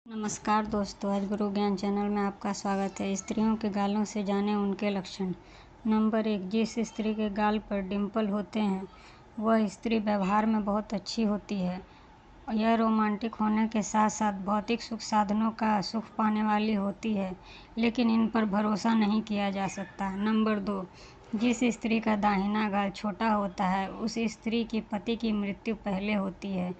नमस्कार दोस्तों, आज गुरु ज्ञान चैनल में आपका स्वागत है। स्त्रियों के गालों से जानें उनके लक्षण। नंबर 1, जिस स्त्री के गाल पर डिंपल होते हैं वह स्त्री व्यवहार में बहुत अच्छी होती है। यह रोमांटिक होने के साथ साथ भौतिक सुख साधनों का सुख पाने वाली होती है, लेकिन इन पर भरोसा नहीं किया जा सकता। नंबर 2, जिस स्त्री का दाहिना गाल छोटा होता है उस स्त्री की पति की मृत्यु पहले होती है।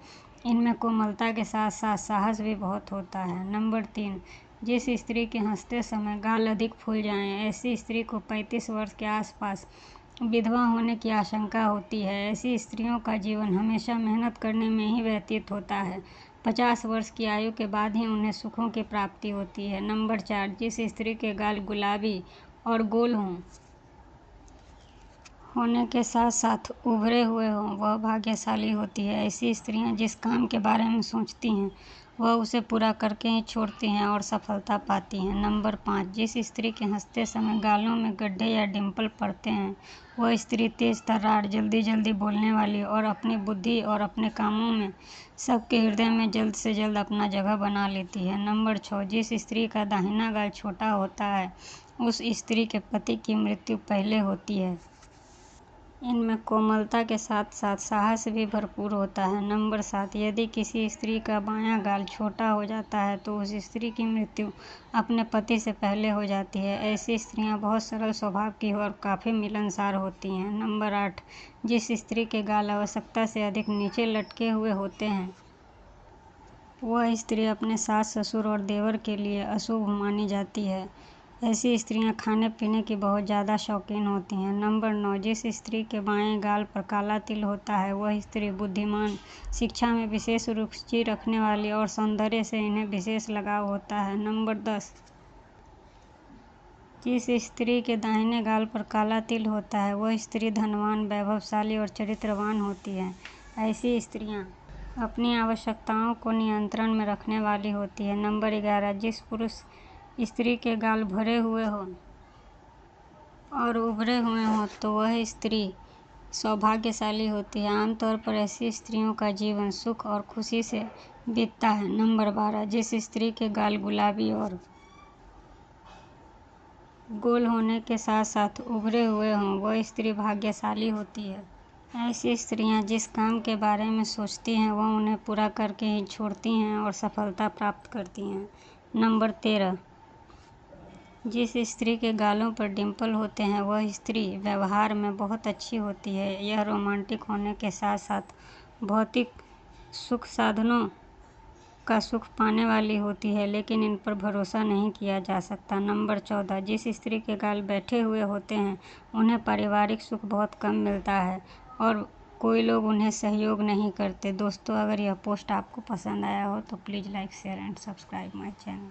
इनमें कोमलता के साथ साथ साहस भी बहुत होता है। नंबर 3, जिस स्त्री के हंसते समय गाल अधिक फूल जाएं, ऐसी स्त्री को 35 वर्ष के आसपास विधवा होने की आशंका होती है। ऐसी स्त्रियों का जीवन हमेशा मेहनत करने में ही व्यतीत होता है। 50 वर्ष की आयु के बाद ही उन्हें सुखों की प्राप्ति होती है। नंबर 4, जिस स्त्री के गाल गुलाबी और गोल होने के साथ साथ उभरे हुए हों वह भाग्यशाली होती है। ऐसी स्त्रियां जिस काम के बारे में सोचती हैं वह उसे पूरा करके ही छोड़ती हैं और सफलता पाती हैं। नंबर 5, जिस स्त्री के हंसते समय गालों में गड्ढे या डिंपल पड़ते हैं वह स्त्री तेज तर्रार, जल्दी बोलने वाली और अपनी बुद्धि और अपने कामों में सबके हृदय में जल्द से जल्द अपना जगह बना लेती है। नंबर 6, जिस स्त्री का दाहिना गाल छोटा होता है उस स्त्री के पति की मृत्यु पहले होती है। इनमें कोमलता के साथ साथ साहस भी भरपूर होता है। नंबर 7, यदि किसी स्त्री का बायां गाल छोटा हो जाता है तो उस स्त्री की मृत्यु अपने पति से पहले हो जाती है। ऐसी स्त्रियां बहुत सरल स्वभाव की और काफ़ी मिलनसार होती हैं। नंबर 8, जिस स्त्री के गाल आवश्यकता से अधिक नीचे लटके हुए होते हैं वह स्त्री अपने सास, ससुर और देवर के लिए अशुभ मानी जाती है। ऐसी स्त्रियां खाने पीने की बहुत ज़्यादा शौकीन होती हैं। नंबर 9, जिस स्त्री के बाएं गाल पर काला तिल होता है वह स्त्री बुद्धिमान, शिक्षा में विशेष रुचि रखने वाली और सौंदर्य से इन्हें विशेष लगाव होता है। नंबर 10, जिस स्त्री के दाहिने गाल पर काला तिल होता है वह स्त्री धनवान, वैभवशाली और चरित्रवान होती है। ऐसी स्त्रियां अपनी आवश्यकताओं को नियंत्रण में रखने वाली होती है। नंबर 11, जिस पुरुष स्त्री के गाल भरे हुए हों और उभरे हुए हों तो वह स्त्री सौभाग्यशाली होती है। आमतौर पर ऐसी स्त्रियों का जीवन सुख और खुशी से बीतता है। नंबर 12, जिस स्त्री के गाल गुलाबी और गोल होने के साथ साथ उभरे हुए हों वह स्त्री भाग्यशाली होती है। ऐसी स्त्रियां जिस काम के बारे में सोचती हैं वह उन्हें पूरा करके ही छोड़ती हैं और सफलता प्राप्त करती हैं। नंबर 13, जिस स्त्री के गालों पर डिंपल होते हैं वह स्त्री व्यवहार में बहुत अच्छी होती है। यह रोमांटिक होने के साथ साथ भौतिक सुख साधनों का सुख पाने वाली होती है, लेकिन इन पर भरोसा नहीं किया जा सकता। नंबर 14, जिस स्त्री के गाल बैठे हुए होते हैं उन्हें पारिवारिक सुख बहुत कम मिलता है और कोई लोग उन्हें सहयोग नहीं करते। दोस्तों, अगर यह पोस्ट आपको पसंद आया हो तो please like, share and subscribe my channel.